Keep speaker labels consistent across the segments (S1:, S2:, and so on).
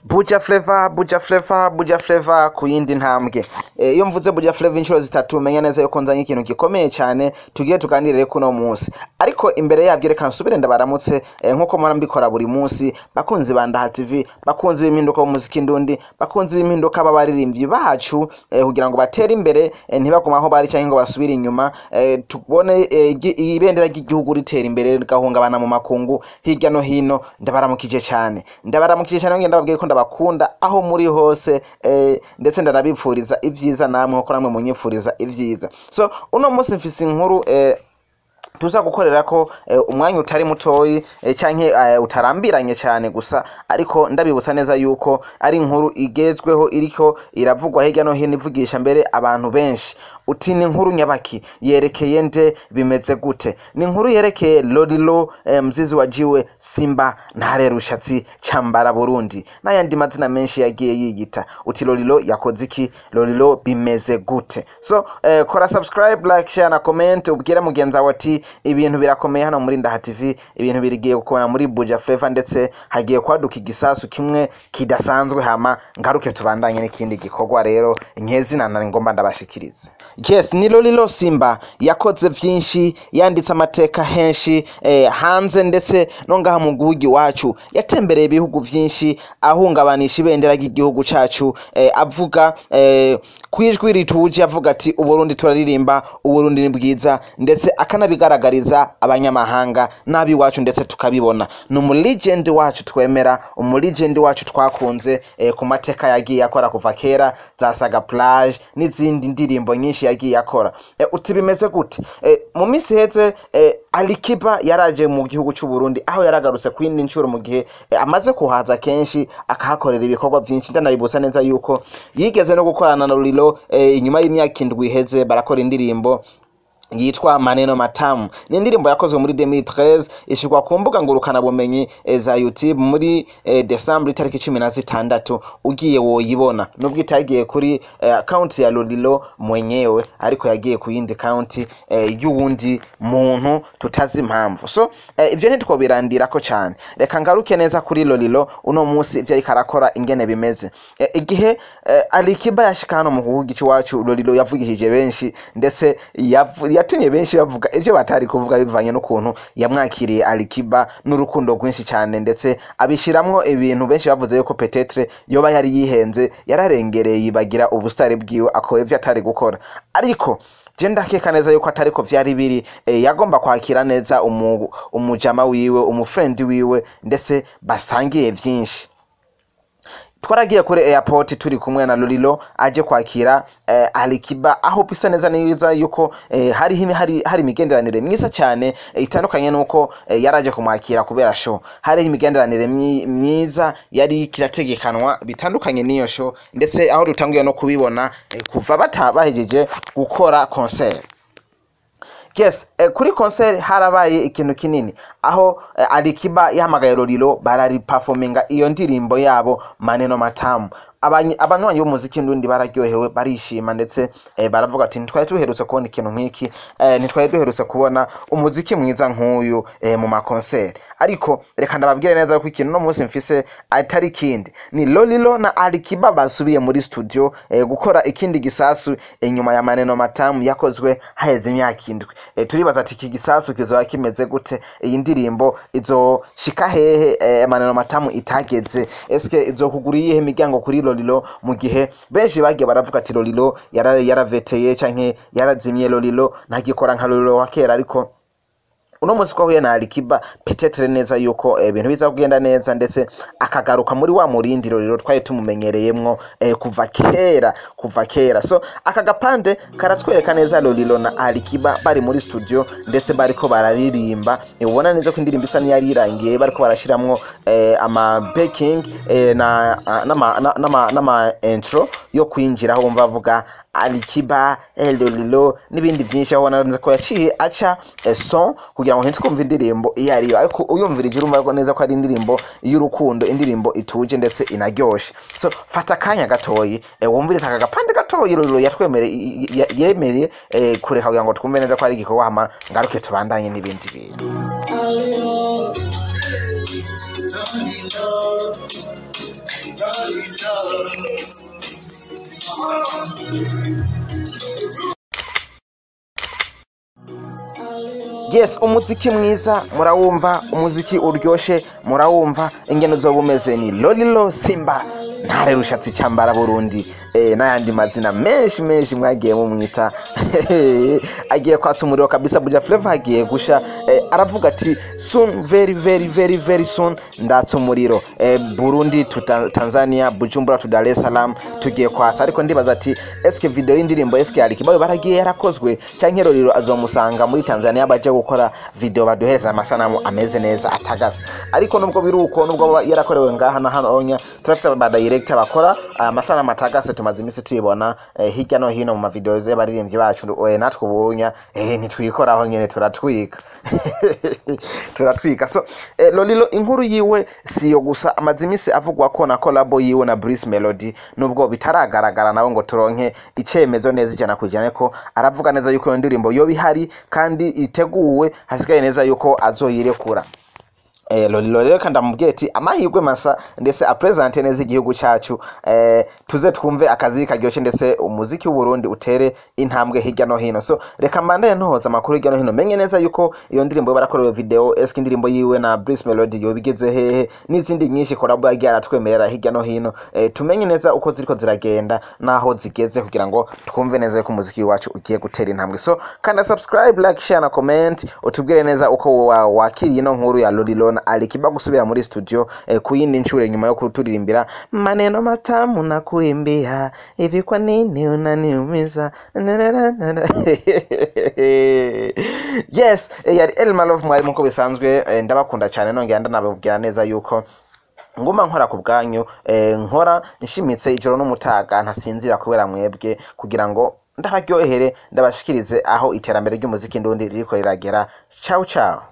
S1: Buja flavor ku yindi ntambwe. Iyo mvuze buja flavor inshuro zitatu menya neza yuko nzanye ikintu gikomeye cyane tugiye tuganirire kuno munsi. Ariko imbere yabyo reka nsubire ndabaramutse nkuko mpora mbikora buri munsi, bakunzi ba Ngaha TV, bakunzi b'impinduka mu muziki ndundi, bakunzi b'impinduka babaririmbyi bacu kugira ngo batere imbere ntibaguma aho bari cyangwa ngo basubire inyuma, tubone ibendera ry'igihugu ritera imbere rigahungabana mu makungu hirya no hino. Ndabaramukije cyane ngenda babwiye ko ndabakunda aho muri hose, ndetse ndanabipfuriza ibyiza namwe uko namwe munyipfuriza ibyiza. So uno munsi mfise inkuru tuza gukorera ko umwanya utari mutoyi cyanke utarambiranye cyane gusa, ariko ndabibutsa neza yuko ari inkuru igezweho iriko iravugwa hirya no hino ivugisha mbere abantu benshi. Uti ni inkuru nyabaki yerekeye nde, bimeze gute? Ni inkuru yerekeye Lolilo, mzizi wajiwe Simba ntare rushatsi cyambara Burundi n'ayandi mazina menshi yagiye yiyita. Uti Lolilo yakoze iki? Lolilo bimeze gute? So kora subscribe, like, share na comment, ubwira mugenza wati ibintu birakomeye hano muri Ngaha TV, ibintu birigiye gukora muri Buja Flavor, ndetse hagiye kwaduka igisasu kimwe kidasanzwe. Hama ngaruke tubandanye n'ikindi gikorwa rero nk'ezina nari ngomba ndabashikirize. Yes, ni Lolilo Simba yakoze vyinshi, yanditse amateka henshi hanze ndetse no ngaha mu gihugu wacu, yatembereye ibihugu vyinshi ahungabanisha ibendera ry'igihugu cacu, avuga kwijwi rituje, avuga ati Uburundi turaririmba, Uburundi ni bwiza, ndetse akanabigaragariza abanyamahanga nabi wacu ndetse tukabibona. Ni umulegend wacu twemera, umulegend wacu twakunze ku mateka yagiye akora kuva kera, za Saga Plage n'izindi ndirimbo nyinshi yagiye akora. Uti bimeze gute? Mu minsi heze ALIKIBA yaraje mu gihugu cy'u Burundi, aho yaragarutse kwindi ncuro mu gihe amaze kuhaza kenshi akahakorera ibikorwa byinshi. Ndanabibutsa neza yuko yigeze no gukorana na Lolilo inyuma y'imyaka 7 iheze, barakora indirimbo yitwa maneno matamu. Ni indirimbo yakozwe muri 2013 ishikwa ku mbuga ngurukana bumenyi za YouTube muri December 16. Ugiye woyibona, nubwo itagiye kuri account ya Lolilo mwenyewe, ariko yagiye ku yindi account y'uwundi muntu tutazi impamvu. So ivyo ntitwo birandira ko cyane. Reka ngaruke neza kuri Lolilo uno munsi ivyo ariko arakora ingene bimeze. Igihe ALIKIBA yashika hano mu gihugu cy'iwacu, Lolilo yavugishije benshi, ndetse yatumye benshi bavuga ivyo batari kuvuga bivanye n'ukuntu yamwakiriye ALIKIBA n'urukundo rwinshi cyane, ndetse abishiramwo ibintu benshi bavuze yuko petetre yoba yari yihenze, yararengereye yibagira ubustari bwiwe akoye ivyo atari gukora. Ariko je ndakeka neza yuko atariko vyari biri, yagomba kwakira neza umujama wiwe, umufriend wiwe, ndetse basangiye vyinshi. Twaragiye kuri airport turi kumwe na Lolilo aje kwakira ALIKIBA, aho bisa neza neza yuko hari imigenderanire myiza cyane, itandukanye nuko yaraje kumwakira kubera show. Hari imigenderanire myiza yari kirategekanwa bitandukanye n'iyo show, ndetse aho dutanguye no kubibona kuva batabahejeje gukora concert. Yes, kuri concert harabaye ikintu kinini, aho ALIKIBA yahamagaye Lolilo barari performinga iyo ndirimbo yabo maneno matamu. Abanywanyi b'umuziki ndundi bararyohewe, barishima, ndetse baravuga ati ntitwari duherutse kubona ikintu nk'iki, ntitwari duherutse kubona umuziki mwiza nk'uyu mu makoncert. Ariko reka ndababwire neza ko ikintu no munsi mfise atari kindi, ni Lolilo na ALIKIBA basubiye muri studio gukora ikindi gisasu inyuma ya maneno matamu yakozwe haheze imyaka 7. Turibaza ati iki gisasu kizoba kimeze gute, iyi ndirimbo izoshika hehe maneno matamu itageze, eske izokuguriye imiryango kuri Lolilo, mu gihe benshi bagiye baravuga ati Lolilo yaraveteye canke yarazimye, Lolilo ntagikora nka Lolilo wa kera. Ariko uno munsi ko huye na ALIKIBA petetre neza yuko ibintu biza kugenda neza, ndetse akagaruka muri wa murindi Lolilo twaye tumumenyereyemwo kuva kera. So aka gapande karatwereka neza Lolilo na ALIKIBA bari muri studio, ndetse bariko bararirimba. Ubona neza ko indirimbo isa niyari irangiye, bariko barashiramwo ama backing nama intro yo kwinjira, aho bumva bavuga ALIKIBA, Lolilo n'ibindi byinshi. Aho naranze ko yaciye aca son kugira ngo ntitwumve indirimbo iyo ariyo, ariko uyumvirije urumva neza ko ari indirimbo y'urukundo, indirimbo ituje ndetse inaryoshe. So fata kanya gatoyi wumviriza aka gapande gatoyi Lolilo yemereye kureka kugira ngo twumve neza ko ari igikorwa. Hama ngaruke tubandanye n'ibindi bintu. Yes, umuziki mwiza murawumva, umuziki uryoshe murawumva, ingeno zo bumeze ni LOLILO Simba ntare rushatsi cyambara Burundi, n'ayandi mazina menshi mwagiye mumwita. Agiye kwatsa umuriro kabisa, Buja Flavor agiye gusha, aravuga ati soon, very soon ndatsa umuriro, Burundi to Tanzania, Bujumbura to Dar es Salaam tugiye kwatsa. Ariko ndibaza ati eske video y'indirimbo eske ALIKIBA baragiye yarakozwe canke LOLILO azomusanga muri Tanzania baje gukora video baduhereza amasanamu ameze neza atagasa. Ariko nubwo biruko, nubwo yarakorewe ngaha na hano onya, turafise ba director bakora amasanamu atagasa, tumaze imisi tuyibona hirya no hino mu ma videos y'abaririmbyi bacu, natwe ubunya ntitwikoraho nyene turatwika. Turatwika. So LOLILO inkuru yiwe siyo gusa, amaze imisi avugwa ko na collabo yiwe na Bruce Melody, nubwo bitaragaragara nawe ngo turonke icemezo neza ijana kujana, ko aravuga neza yuko iyo ndirimbo yo bihari kandi iteguwe, hasigaye neza yuko azoyirekura. LOLILO rero kandi amubwiye ati amahirwe masa ndetse apresente neza igihugu cyacu, tuze twumve akazi karyoshye ndetse umuziki w'u Burundi utere intambwe hirya no hino. So reka mbandanye ntohoza amakuru hirya no hino, menye neza yuko iyo ndirimbo barakorewe video, eske indirimbo yiwe na Bruce Melody yo bigeze hehe, n'izindi nyinshi collabo yagiye aratwemerera hirya no hino, tumenye neza uko ziriko ziragenda naho zigeze, kugira ngo twumve neza yuko umuziki wacu ugiye gutera intambwe. So kandi subscribe, like, share na comment, utubwire neza uko wakiriye ino nkuru ya LOLILO na ALIKIBA gusubira muri studio kuyindi nchure nyuma yo kuturirimbira maneno matamu na kuimbia hivi, kwa nini unaniumiza. Yes, yari Elma Love mwari muko bisanzwe, ndabakunda cyane, nongera ndanababwira neza yuko nguma nkora ku bwanyu, nkora nshimitse ijoro n'umutaga, ntasinzira kubera mwebwe, kugira ngo ndabaryohere ndabashikirize aho iterambere ry'umuziki ndundi ririko riragera. Ciao ciao.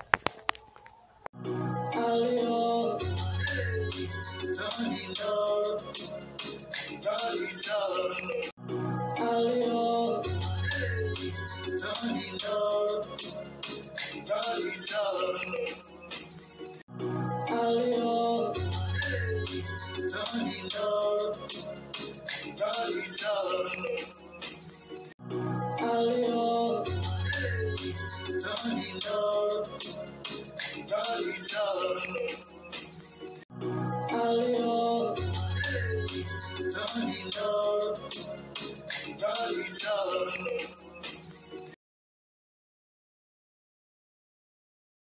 S1: LOLILO.